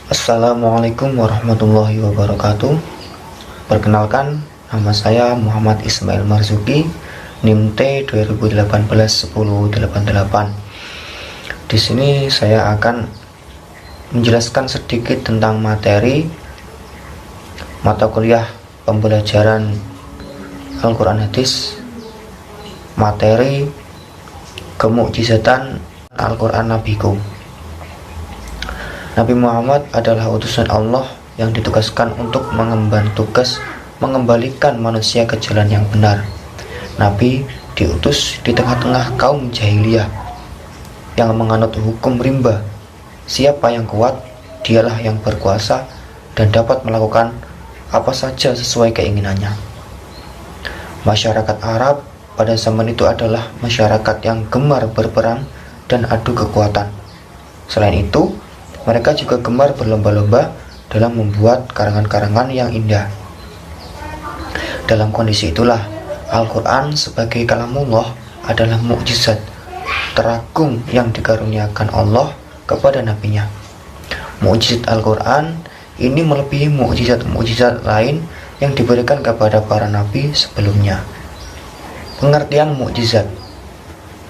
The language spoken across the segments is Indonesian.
Assalamualaikum warahmatullahi wabarakatuh. Perkenalkan, nama saya Muhammad Ismail Marzuki, NIM T 2018-1088. Di sini saya akan menjelaskan sedikit tentang materi mata kuliah pembelajaran Al-Quran Hadis, materi kemukjizatan Al-Quran Nabiku. Nabi Muhammad adalah utusan Allah yang ditugaskan untuk mengemban tugas mengembalikan manusia ke jalan yang benar. Nabi diutus di tengah-tengah kaum jahiliyah yang menganut hukum rimba. Siapa yang kuat, dialah yang berkuasa dan dapat melakukan apa saja sesuai keinginannya. Masyarakat Arab pada zaman itu adalah masyarakat yang gemar berperang dan adu kekuatan. Selain itu, mereka juga gemar berlomba-lomba dalam membuat karangan-karangan yang indah. Dalam kondisi itulah, Al-Quran sebagai kalamullah adalah mukjizat teragung yang dikaruniakan Allah kepada nabinya. Mukjizat Al-Quran ini melebihi mukjizat-mukjizat lain yang diberikan kepada para nabi sebelumnya. Pengertian mukjizat.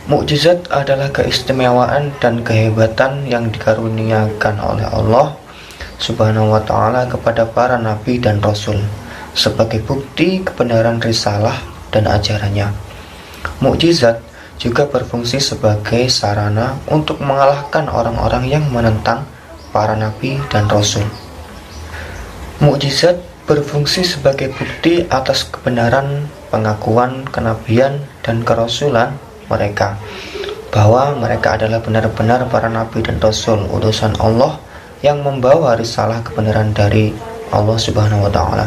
Mukjizat adalah keistimewaan dan kehebatan yang dikaruniakan oleh Allah Subhanahu wa ta'ala kepada para nabi dan rasul sebagai bukti kebenaran risalah dan ajarannya. Mukjizat juga berfungsi sebagai sarana untuk mengalahkan orang-orang yang menentang para nabi dan rasul. Mukjizat berfungsi sebagai bukti atas kebenaran pengakuan kenabian dan kerasulan mereka, bahwa mereka adalah benar-benar para nabi dan rasul utusan Allah yang membawa risalah kebenaran dari Allah Subhanahu wa ta'ala.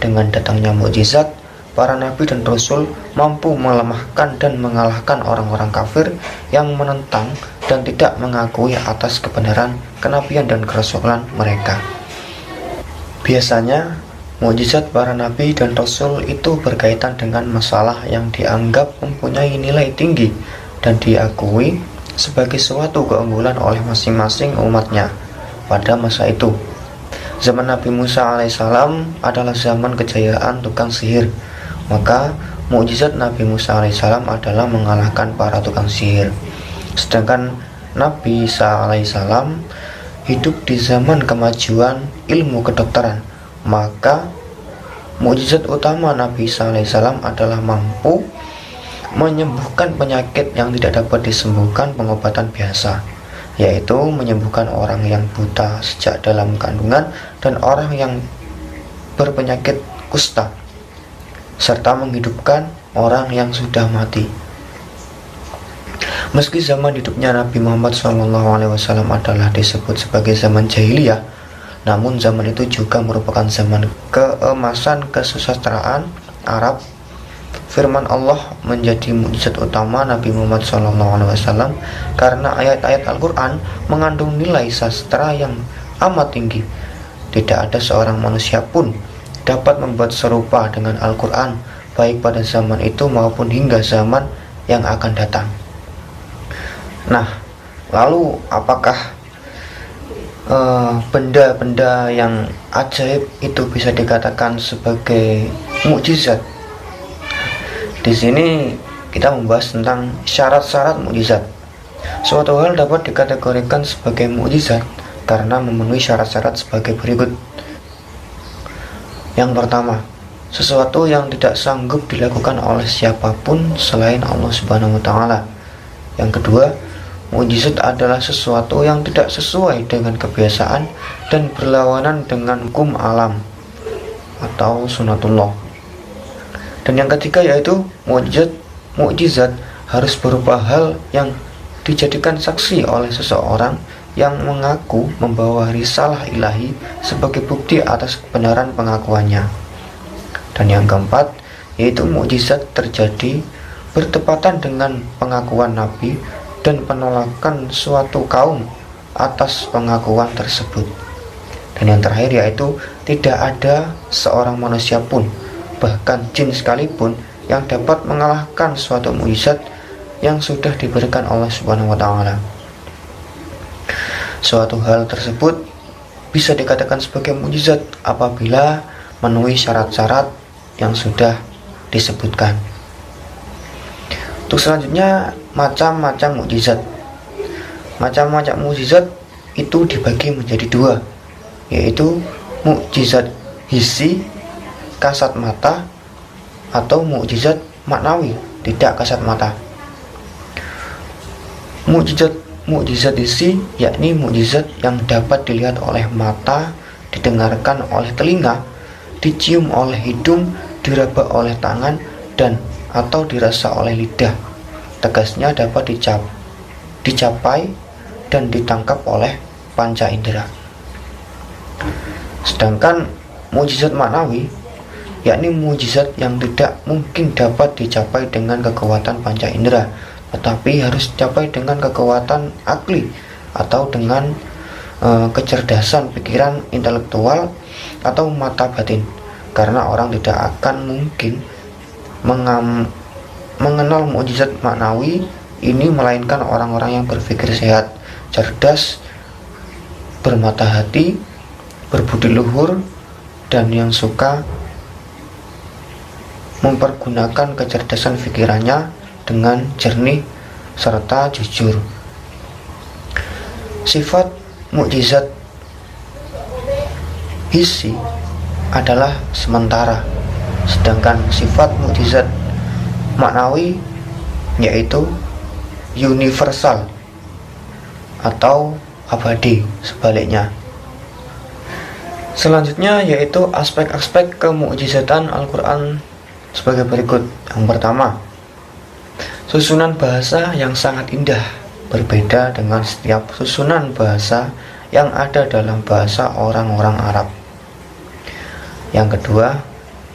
Dengan datangnya mukjizat, para nabi dan rasul mampu melemahkan dan mengalahkan orang-orang kafir yang menentang dan tidak mengakui atas kebenaran kenabian dan kerasulan mereka. Biasanya mukjizat para nabi dan rasul itu berkaitan dengan masalah yang dianggap mempunyai nilai tinggi dan diakui sebagai suatu keunggulan oleh masing-masing umatnya pada masa itu. Zaman Nabi Musa alaihissalam adalah zaman kejayaan tukang sihir, maka mukjizat Nabi Musa alaihissalam adalah mengalahkan para tukang sihir. Sedangkan Nabi Isa alaihissalam hidup di zaman kemajuan ilmu kedokteran, maka mukjizat utama Nabi Isa alaihissalam adalah mampu menyembuhkan penyakit yang tidak dapat disembuhkan pengobatan biasa, yaitu menyembuhkan orang yang buta sejak dalam kandungan dan orang yang berpenyakit kusta, serta menghidupkan orang yang sudah mati. Meski zaman hidupnya Nabi Muhammad SAW adalah disebut sebagai zaman jahiliyah, namun zaman itu juga merupakan zaman keemasan kesusastraan Arab. Firman Allah menjadi mukjizat utama Nabi Muhammad SAW karena ayat-ayat Al-Quran mengandung nilai sastra yang amat tinggi. Tidak ada seorang manusia pun dapat membuat serupa dengan Al-Quran, baik pada zaman itu maupun hingga zaman yang akan datang. Nah, lalu apakah benda-benda yang ajaib itu bisa dikatakan sebagai mukjizat? Di sini kita membahas tentang syarat-syarat mukjizat. Suatu hal dapat dikategorikan sebagai mukjizat karena memenuhi syarat-syarat sebagai berikut. Yang pertama, sesuatu yang tidak sanggup dilakukan oleh siapapun selain Allah Subhanahu wa ta'ala. Yang kedua, mukjizat adalah sesuatu yang tidak sesuai dengan kebiasaan dan berlawanan dengan hukum alam atau sunatullah. Dan yang ketiga yaitu mukjizat harus berupa hal yang dijadikan saksi oleh seseorang yang mengaku membawa risalah ilahi sebagai bukti atas kebenaran pengakuannya. Dan yang keempat yaitu mukjizat terjadi bertepatan dengan pengakuan nabi dan penolakan suatu kaum atas pengakuan tersebut. Dan yang terakhir yaitu tidak ada seorang manusia pun, bahkan jin sekalipun, yang dapat mengalahkan suatu mukjizat yang sudah diberikan Allah Subhanahu wa ta'ala. Suatu hal tersebut bisa dikatakan sebagai mukjizat apabila memenuhi syarat-syarat yang sudah disebutkan. Untuk selanjutnya, macam-macam mukjizat. Macam-macam mukjizat itu dibagi menjadi dua, yaitu mukjizat hissi kasat mata atau mukjizat maknawi tidak kasat mata. Mukjizat hissi yakni mukjizat yang dapat dilihat oleh mata, didengarkan oleh telinga, dicium oleh hidung, diraba oleh tangan, dan atau dirasa oleh lidah. Tegasnya dapat dicapai dan ditangkap oleh panca indera. Sedangkan mukjizat maknawi yakni mukjizat yang tidak mungkin dapat dicapai dengan kekuatan panca indera, tetapi harus dicapai dengan kekuatan akli atau dengan kecerdasan pikiran intelektual atau mata batin. Karena orang tidak akan mungkin mengenal mukjizat maknawi ini melainkan orang-orang yang berpikir sehat, cerdas, bermata hati, berbudi luhur, dan yang suka mempergunakan kecerdasan pikirannya dengan jernih serta jujur. Sifat mukjizat hissi adalah sementara, sedangkan sifat mukjizat maknawi yaitu universal atau abadi sebaliknya. Selanjutnya yaitu aspek-aspek kemukjizatan Al-Quran sebagai berikut. Yang pertama, susunan bahasa yang sangat indah, berbeda dengan setiap susunan bahasa yang ada dalam bahasa orang-orang Arab. Yang kedua,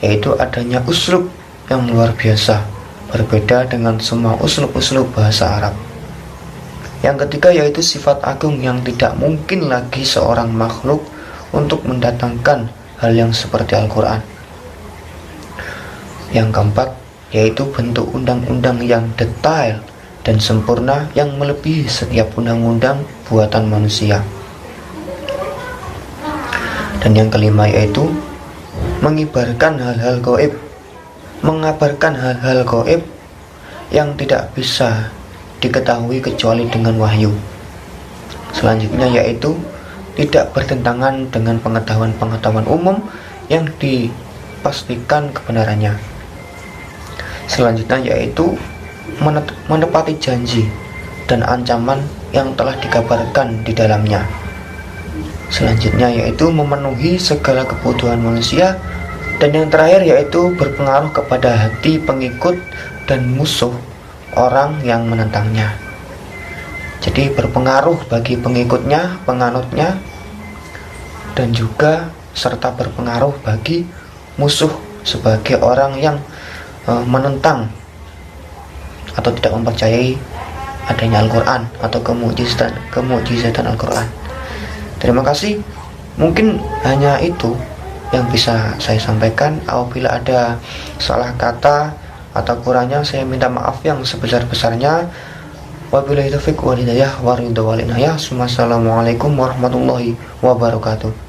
yaitu adanya uslub yang luar biasa, berbeda dengan semua uslub-uslub bahasa Arab. Yang ketiga, yaitu sifat agung yang tidak mungkin lagi seorang makhluk untuk mendatangkan hal yang seperti Al-Quran. Yang keempat, yaitu bentuk undang-undang yang detail dan sempurna yang melebihi setiap undang-undang buatan manusia. Dan yang kelima, yaitu mengibarkan hal-hal gaib, mengabarkan hal-hal gaib yang tidak bisa diketahui kecuali dengan wahyu. Selanjutnya yaitu tidak bertentangan dengan pengetahuan-pengetahuan umum yang dipastikan kebenarannya. Selanjutnya yaitu menepati janji dan ancaman yang telah dikabarkan di dalamnya. Selanjutnya yaitu memenuhi segala kebutuhan manusia. Dan yang terakhir yaitu berpengaruh kepada hati pengikut dan musuh orang yang menentangnya. Jadi berpengaruh bagi pengikutnya, penganutnya, dan juga serta berpengaruh bagi musuh sebagai orang yang menentang atau tidak mempercayai adanya Al-Quran atau kemukjizatan Al-Quran. Terima kasih. Mungkin hanya itu yang bisa saya sampaikan. Apabila ada salah kata atau kurangnya, saya minta maaf yang sebesar-besarnya. Wabillahi taufiq wal hidayah wa ridha wal inayah. Wassalamualaikum warahmatullahi wabarakatuh.